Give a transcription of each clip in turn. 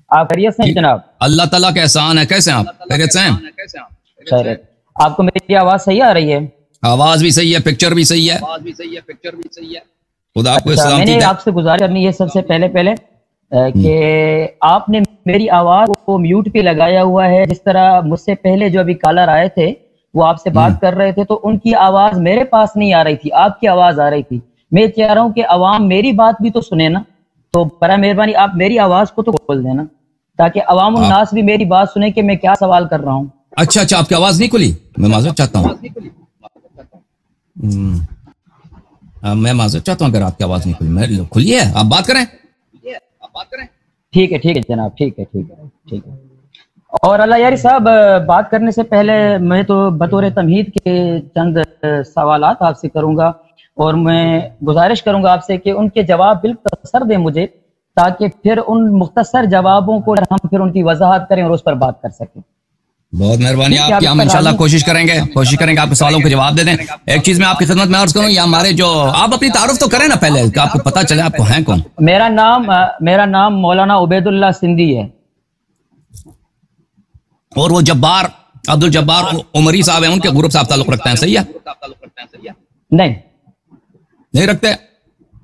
आप खैरियत से हैं जनाब? अल्लाह ताला का एहसान है। कैसे हैं आप? खैरियत से हैं? खैरियत। आपको मेरी आवाज सही आ रही है? आवाज भी सही है, पिक्चर भी सही है। खुदा आपको सलामती मैंने दे। आपसे गुजारिश करनी है सबसे पहले कि आपने मेरी आवाज को म्यूट पे लगाया हुआ है। जिस तरह मुझसे पहले जो अभी कॉलर आए थे वो आपसे बात कर रहे थे तो उनकी आवाज मेरे पास नहीं आ रही थी, आपकी आवाज आ रही थी। मैं चाह रहा हूँ कि अवाम मेरी बात भी तो सुने ना, तो बड़ा मेहरबानी आप मेरी आवाज को तो खोल देना ताकि अवाम उन्नास भी मेरी बात सुने कि मैं क्या सवाल कर रहा हूँ। अच्छा, आपकी आवाज नहीं खुली? मैं माजरत चाहता हूँ, मैं माजरत चाहता हूँ अगर आपकी आवाज नहीं खुली। मैं खुली है, आप बात करें। ठीक है जनाब, ठीक है। और अल्लाह यारी साहब, बात करने से पहले मैं तो बतौर तमहीद के चंद सवालात आपसे करूंगा और मैं गुजारिश करूंगा आपसे कि उनके जवाब बिल्कुल दें मुझे, ताकि फिर उन मुख्तसर जवाबों को हम फिर उनकी वजाहत करें और उस पर बात कर सकें। बहुत मेहरबानी आपकी। हम इंशाल्लाह कोशिश करेंगे आपके सवालों के जवाब दे दें। एक चीज मैं आपकी खिदमत में अर्ज करूं, या हमारे जो आप अपनी तारुफ तो करें ना पहले, कि आपको पता चले आपको हैं कौन। मेरा नाम मौलाना उबैदुल्लाह सिंधी है। और वो जब्बार अब्दुल जब्बार उमरी साहब हैं, उनके ग्रुप से आप ताल्लुक रखते हैं, सही है? नहीं रखते?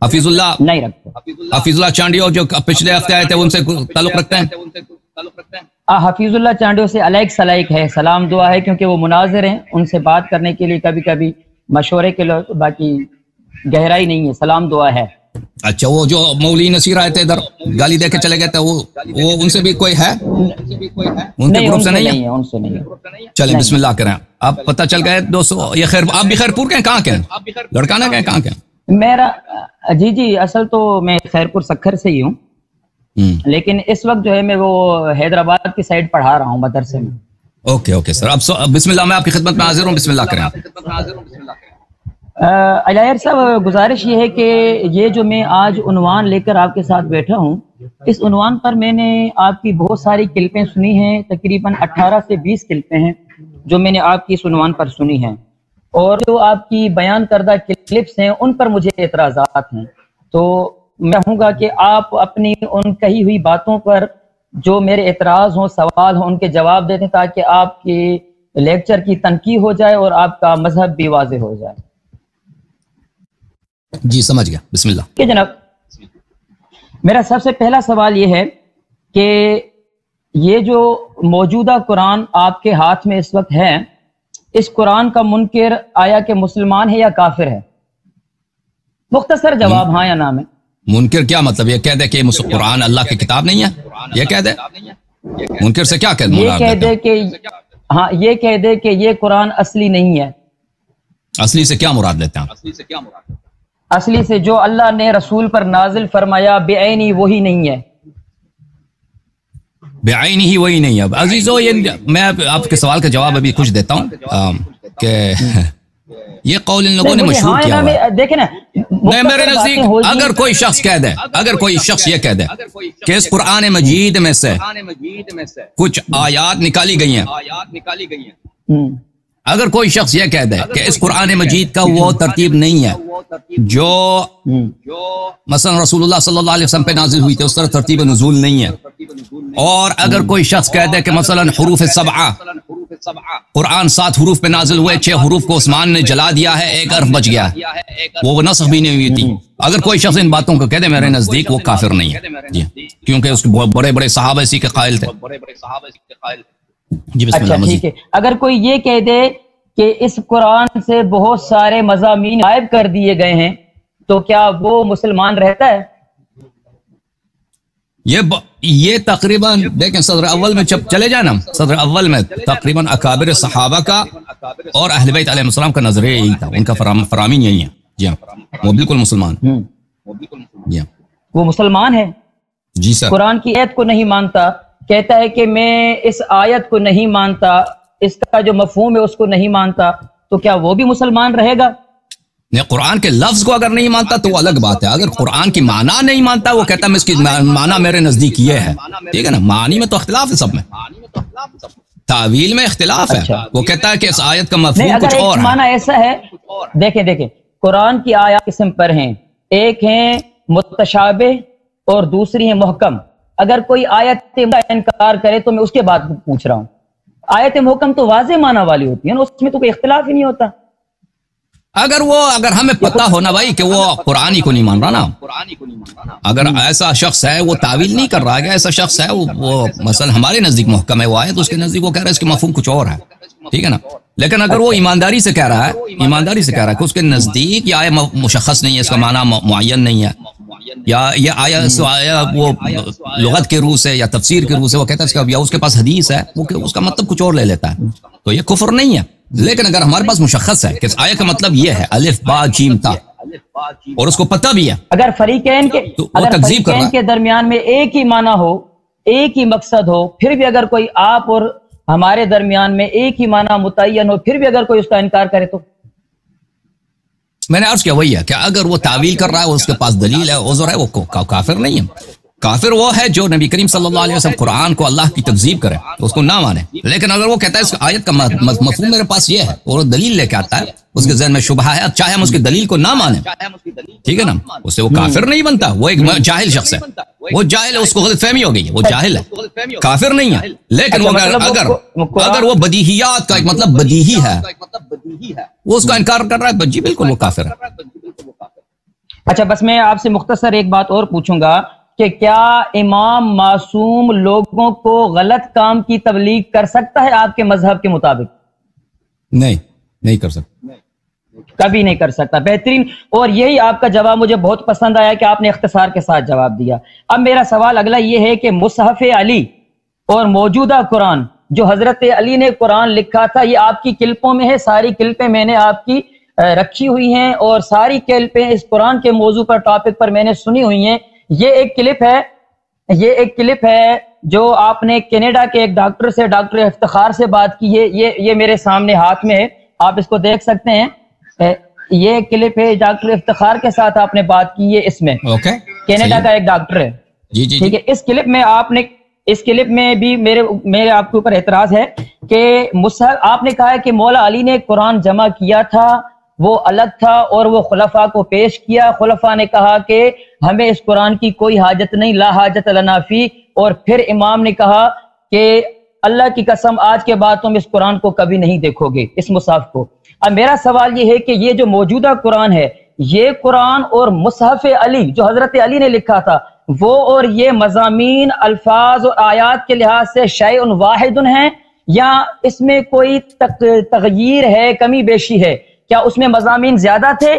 हफीजुल्लाह नहीं रखते। हफीजुल्लाह चांडियो जो पिछले हफ्ते आए थे उनसे ताल्लुक रखते हैं? हफीजुल्लाह चांडियो से अलैक सलाइक है, सलाम दुआ है, क्योंकि वो मुनाजिर हैं, उनसे बात करने के लिए कभी कभी मशवरे के लिए, बाकी गहराई नहीं है, सलाम दुआ है। अच्छा, वो जो मौली नसीर आए थे इधर गाली दे के चले गए थे, वो उनसे भी कोई है? उनके ग्रुप से नहीं है? उनसे नहीं है। चलें बिस्मिल्लाह करें। आप पता चल गए दोस्तों, ये खैर आप भी खैरपुर के हैं? कहाँ के हैं? लड़काना के हैं? कहाँ के हैं? मेरा जी असल तो मैं खैरपुर सखर से ही हूँ, लेकिन इस वक्त जो है मैं वो हैदराबाद की साइड पढ़ा रहा हूँ मदरसे में। ओके सर, अब बिस्मिल्लाह, मैं आपकी खिदमत में हाजिर हूँ। बिस्मिल्लाह करें आप। अलायर साहब, गुजारिश ये है कि ये जो मैं आज उन्वान लेकर आपके साथ बैठा हूँ, इस उन्वान पर मैंने आपकी बहुत सारी क्लिपें सुनी हैं, तकरीबन 18 से 20 क्लिपें हैं जो मैंने आपकी इस उन्वान पर सुनी हैं, और जो आपकी बयान करदा क्लिप्स हैं उन पर मुझे एतराज़ात हैं। तो मैं कहूँगा कि आप अपनी उन कही हुई बातों पर जो मेरे एतराज़ हों, सवाल हों, उनके जवाब देते, ताकि आपके लेक्चर की तनकीद हो जाए और आपका मजहब भी वाज़ेह हो जाए। जी समझ गया, बिस्मिल्लाह। कि जनाब, मेरा सबसे पहला सवाल ये है कि ये जो मौजूदा कुरान आपके हाथ में इस वक्त है, इस कुरान का मुनकिर आया कि मुसलमान है या काफिर है? मुख्तसर जवाब हाँ या ना में। मुनकिर क्या मतलब? ये कह दे कि कुरान अल्लाह की किताब नहीं है, ये कह दे? मुनकिर से क्या कह दे? ये कह दे कि हाँ, ये कह दे कि ये कुरान असली नहीं है। असली से क्या मुराद लेते हैं? असली से जो अल्लाह ने रसूल पर नाजिल फरमाया बेआईनी वही नहीं है। बेआईनी ही वही नहीं है। अजीजों, ये मैं आपके सवाल का जवाब अभी कुछ देता हूँ कि ये कौल इन लोगों ने मशहूर किया हुआ है। देखे ना, मेरे नजदीक अगर कोई शख्स कह दे, अगर कोई शख्स ये कह दे कि इस कुरान मजीद में से कुछ आयात निकाली गई हैं, अगर कोई शख्स ये कह दे कि इस कुरान मजीद का वो तरतीब नहीं है जो मसलन रसूलुल्लाह सल्लल्लाहु अलैहि वसल्लम पे नाजिल हुई थी, उस तरह तरतीब नुज़ूल नहीं है, और अगर कोई शख्स कह दे कि मसलन हुरूफ सबआ, कुरान 7 हुरूफ पे नाजिल हुए, 6 हुरूफ को उस्मान ने जला दिया है, 1 हर्फ बच गया है, वो नस्ख भी नहीं हुई थी, अगर कोई शख्स इन बातों को कह दे, मेरे नजदीक वो काफिर नहीं है जी, क्योंकि उसके बड़े बड़े सहाबा इसी के कायल थे जी। अच्छा ठीक है, अगर कोई ये कह दे कि इस कुरान से बहुत सारे मज़ामीन गायब कर दिए गए हैं, तो क्या वो मुसलमान रहता है? ये तकरीबन देखें, सदर अव्वल में जब चले जाए ना, सदर अव्वल में तकरीबन अकाबिर सहाबा का और अहले बैत अलैहिस्सलाम का नजरिया यही था, उनका फरामीन यही है जी हाँ, वो बिल्कुल मुसलमान जी हाँ, वो मुसलमान है जी सर। कुरान की आयत को नहीं मानता, कहता है कि मैं इस आयत को नहीं मानता, इसका जो मफहूम है उसको नहीं मानता, तो क्या वो भी मुसलमान रहेगा? नहीं, कुरान के लफ्ज को अगर नहीं मानता तो वो अलग बात है। अगर कुरान की माना नहीं मानता, वो कहता है इसकी माना मेरे नजदीक ये है, ठीक है ना, मानी में तो इख्तिलाफ है, सब में तावील में इख्तिलाफ है। वो कहता है कि इस आयत का मफहूम कुछ और है। माना ऐसा है, देखें कुरान की आयत किस्म पर हैं, एक है मुतशाबिह और दूसरी है मुहकम। اگر کوئی آیت انکار کرے تو میں اس کے بعد پوچھ رہا ہوں. آیت محکم تو واضح معنی والی ہوتی ہے نا, اس میں تو کوئی اختلاف ہی نہیں ہوتا. اگر ہمیں پتہ ہونا بھائی کہ وہ قرآن ہی کو نہیں مان رہا نا, اگر ایسا شخص ہے وہ تعویل نہیں کر رہا ہے, ایسا شخص ہے وہ مثلا ہمارے نزدیک محکم ہے وہ آیت, اس کے نزدیک وہ کہہ رہا ہے اس کے مفہوم کچھ اور ہے, ٹھیک ہے نا. لیکن اگر وہ ایمانداری سے کہہ رہا ہے کہ اس کے نزدیک یہ آیت مشخص نہیں ہے, اس کا معنی معین نہیں ہے, یا یہ آیا وہ لغت کے روح سے یا تفسیر کے روح سے وہ کہتا ہے یا اس کے پاس حدیث ہے, وہ اس کا مطلب کچھ اور لے لیتا ہے, تو یہ کفر نہیں ہے. لیکن اگر ہمارے پاس مشخص ہے کہ اس آیت کا مطلب یہ ہے الف با جیم تا, اور اس کو پتہ بھی ہے, اگر فریقین کے درمیان میں ایک ہی معنی ہو, ایک ہی مقصد ہو, پھر بھی اگر کوئی آپ اور ہمارے درمیان میں ایک ہی معنی متعین ہو, پھر بھی اگر کوئی اس کا انکار کرے تو میں نے عرض کیا وہی ہے کہ اگر وہ تعویل کر رہا ہے, اس کے پاس دلیل ہے, عذر ہے, وہ کافر نہیں ہے. کافر وہ ہے جو نبی کریم صلی اللہ علیہ وسلم قرآن کو اللہ کی تکذیب کرے, اس کو نہ مانے. لیکن اگر وہ کہتا ہے اس آیت کا مفہوم میرے پاس یہ ہے, اور وہ دلیل لے کے آتا ہے, اس کے ذہن میں شبہ ہے, چاہے ہم اس کی دلیل کو نہ مانیں, ٹھیک ہے نا, اس سے وہ کافر نہیں بنتا, وہ ایک جاہل شخص ہے, وہ جاہل ہے, اس کو غلط فہمی ہو گئی ہے, وہ جاہل ہے, کافر نہیں ہے. لیکن اگر وہ بدیہیات کا ایک مطلب بدیہی ہے, وہ اس کا انکار کر رہا ہے, جی بالکل وہ کافر ہے. اچھا بس میں آپ سے مختصر ایک بات اور پوچھوں گا کہ کیا امام معصوم لوگوں کو غلط کام کی تبلیغ کر سکتا ہے آپ کے مذہب کے مطابق؟ نہیں کر سکتا, کبھی نہیں کر سکتا. بہترین. اور یہی آپ کا جواب مجھے بہت پسند آیا کہ آپ نے اختصار کے ساتھ جواب دیا. اب میرا سوال اگلا یہ ہے کہ مصحف علی اور موجودہ قرآن جو حضرت علی نے قرآن لکھا تھا, یہ آپ کی کلپوں میں ہے, ساری کلپیں میں نے آپ کی رکھی ہوئی ہیں, اور ساری کلپیں اس قرآن کے موضوع پر ٹاپک پر میں نے سنی ہوئی ہیں. یہ ایک کلپ ہے جو آپ نے کینیڈا کے ایک ڈاکٹر سے, ڈاکٹر افتخار سے بات کی ہے, یہ میرے سامنے ہاتھ میں ہے, آپ اس کو دیکھ سکتے ہیں. یہ کلپ ہے ڈاکٹر افتخار کے ساتھ آپ نے بات کی ہے, اس میں کینیڈا کا ایک ڈاکٹر ہے, ٹھیک ہے. اس کلپ میں بھی میرے آپ کے اوپر اعتراض ہے کہ آپ نے کہا ہے کہ مولا علی نے قرآن جمع کیا تھا, وہ الگ تھا, اور وہ خلفاء کو پیش کیا. خلفاء نے کہا کہ ہمیں اس قرآن کی کوئی حاجت نہیں, لا حاجت لنا فی. اور پھر امام نے کہا کہ اللہ کی قسم آج کے بعد تم اس قرآن کو کبھی نہیں دیکھو گے, اس مصحف کو. اب میرا سوال یہ ہے کہ یہ جو موجودہ قرآن ہے, یہ قرآن اور مصحف علی جو حضرت علی نے لکھا تھا, وہ اور یہ مضامین, الفاظ اور آیات کے لحاظ سے شیء واحد ہیں, یا اس میں کوئی تغییر ہے, کمی بیشی ہے؟ کیا اس میں مضامین زیادہ تھے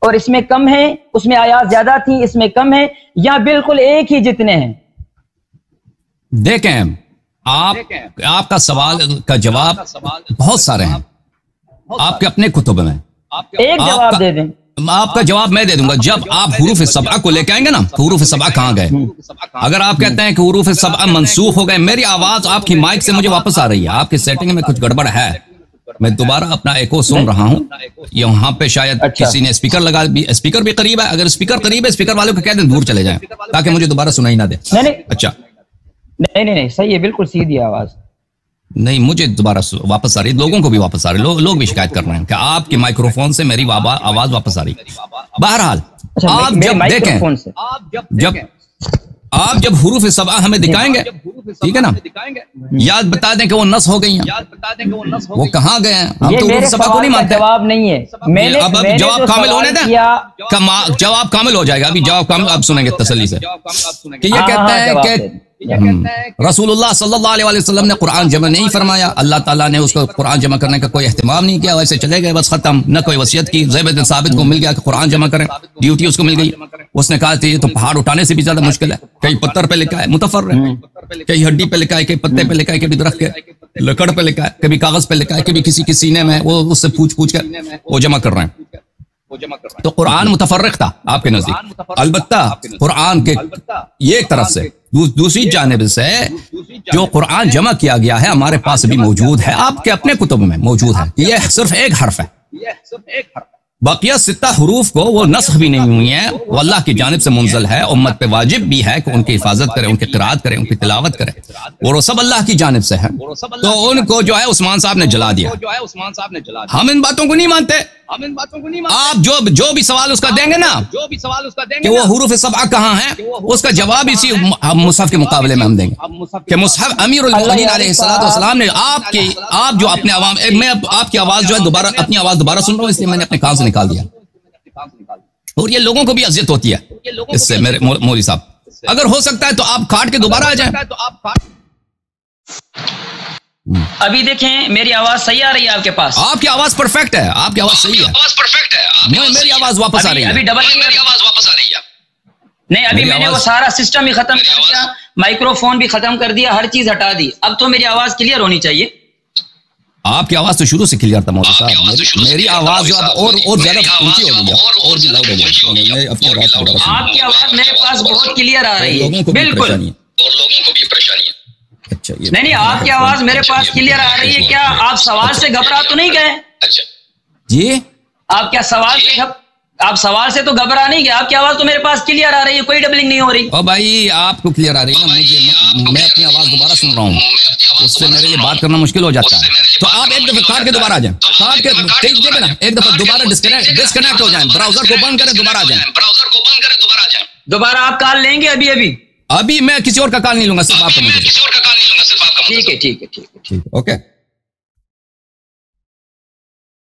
اور اس میں کم ہیں, اس میں آیات زیادہ تھیں اس میں کم ہیں, یا بالکل ایک ہی جتنے ہیں؟ دیکھیں آپ کا سوال کا جواب بہت سارے ہیں آپ کے اپنے کتب میں, ایک جواب دے دیں. آپ کا جواب میں دے دوں گا جب آپ حروف سبعہ کو لے کے آئیں گے نا. حروف سبعہ کہاں گئے؟ اگر آپ کہتے ہیں کہ حروف سبعہ منسوخ ہو گئے, میری آواز آپ کی مائک سے مجھے واپس آ رہی ہے, آپ کی سیٹنگ میں کچھ گڑبڑ ہے, میں دوبارہ اپنا ایکو سن رہا ہوں. یہاں پہ شاید کسی نے اسپیکر لگا, اسپیکر بھی قریب ہے, اگر اسپیکر قریب ہے اسپیکر والوں کو کہہ دیں دور چلے جائیں تاکہ مجھے دوبارہ سنائی نہ دے. اچھا نہیں صحیح ہے, بالکل سیدھی آواز. نہیں مجھے دوبارہ واپس آ رہی, لوگوں کو بھی واپس آ رہی, لوگ بھی شکایت کر رہے ہیں کہ آپ کے مائکرو فون سے میری آواز واپس آ رہی. بہرحال آپ جب دیکھیں, آپ جب حروف سبعہ ہمیں دکھائیں گے, ٹھیک ہے نا, یاد بتا دیں کہ وہ نص ہو گئی ہیں, وہ کہاں گئے ہیں. ہم تو حروف سبعہ کو نہیں مانتے. جواب نہیں ہے, اب جواب کامل ہونے دیں, جواب کامل ہو جائے گا. ابھی جواب کامل اب سنیں گے تسلی سے, کہ یہ کہتے ہیں کہ رسول اللہ صلی اللہ علیہ وسلم نے قرآن جمع نہیں فرمایا, اللہ تعالیٰ نے اس کو قرآن جمع کرنے کا کوئی اہتمام نہیں کیا, ویسے چلے گئے بس ختم, نہ کوئی وصیت کی. زید بن ثابت کو مل گیا کہ قرآن جمع کریں, ڈیوٹی اس کو مل گئی, اس نے کہا کہ یہ تو پہاڑ اٹھانے سے بھی زیادہ مشکل ہے, کئی پتھر پہ لکھا ہے متفرق, کئی ہڈی پہ لکھا ہے, کئی پتے پہ لکھا ہے, کبھی درخت کے لکڑ پہ لکھا ہے, کبھی کاغذ پہ لکھا ہے, کبھی کسی کے سینے میں, وہ اس سے پوچھ کر وہ جمع کر رہے ہیں. تو قرآن متفرق تھا آپ کے نزدیک, البتہ قرآن کے یہ ایک طرف سے, دوسری جانب سے جو قرآن جمع کیا گیا ہے ہمارے پاس بھی موجود ہے, آپ کے اپنے کتب میں موجود ہے. یہ صرف ایک حرف ہے, بقیہ 6 حروف کو وہ نسخ بھی نہیں ہوئی ہیں, وہ اللہ کی جانب سے منزل ہے. امت پہ واجب بھی ہے کہ ان کی حفاظت کرے, ان کی قرات کرے, ان کی تلاوت کرے, اور وہ سب اللہ کی جانب سے ہے. تو ان کو جو ہے عثمان صاحب نے جلا دیا. ہم ان باتوں کو نہیں مانتے. हम इन बातों को नहीं मानते। आप जो भी सवाल उसका देंगे ना, कि वो हुरूफ सबआ कहाँ है, उसका जवाब इसी मुसहफ के मुकाबले में हम देंगे कि मुसहफ अमीरुल मुमिनीन अलैहिस्सलाम ने आप जो अपने आवाम, मैं आपकी आवाज जो है दोबारा, अपनी आवाज दोबारा सुन रहा हूँ, इसलिए मैंने अपने कान से निकाल दिया। और ये लोगों को भी अजियत होती है इससे। मेरे मौलवी साहब, अगर हो सकता है तो आप काट के दोबारा आ जाएं। अभी देखें मेरी आवाज सही आ रही है आपके पास? आपकी आवाज परफेक्ट है, आपकी आवाज सही है, मेरी आवाज वापस आ रही है। अभी डबल मेरी आवाज वापस आ रही है? नहीं, अभी मैंने वो सारा सिस्टम ही खत्म कर दिया, माइक्रोफोन भी खत्म कर दिया, हर चीज हटा दी। अब तो मेरी आवाज क्लियर होनी चाहिए। आपकी आवाज तो शुरू से क्लियर था मौलवी साहब, मेरी आवाज जो अब और ज्यादा ऊंची हो गई है, और भी लाउड हो गई है। अपनी आवाज, आपकी आवाज मेरे पास बहुत क्लियर आ रही है, बिल्कुल, और लोगों को भी परेशानी है। अच्छा, नहीं, आपकी आवाज मेरे पास क्लियर आ रही है। क्या आप सवाल से घबरा तो नहीं गए? अच्छा जी, आप क्या सवाल से आप सवाल से तो घबरा नहीं गए? आपकी आवाज तो मेरे पास क्लियर आ रही है, कोई डबलिंग नहीं हो रही। ओ भाई, आपको क्लियर आ रही है ना, मुझे, मैं अपनी आवाज दोबारा सुन रहा हूँ, उससे मेरे लिए बात करना मुश्किल हो जाता है। तो आप एक दफा काट के दोबारा आ जाएं, काट के ना, एक दफा दोबारा डिस्कनेक्ट हो जाएं, ब्राउजर को बंद करें, दोबारा आ जाएं। दोबारा आप कॉल लेंगे? अभी मैं किसी और का कॉल नहीं लूंगा, सिर्फ आपका। ठीक है, ठीक है, ठीक है, ओके।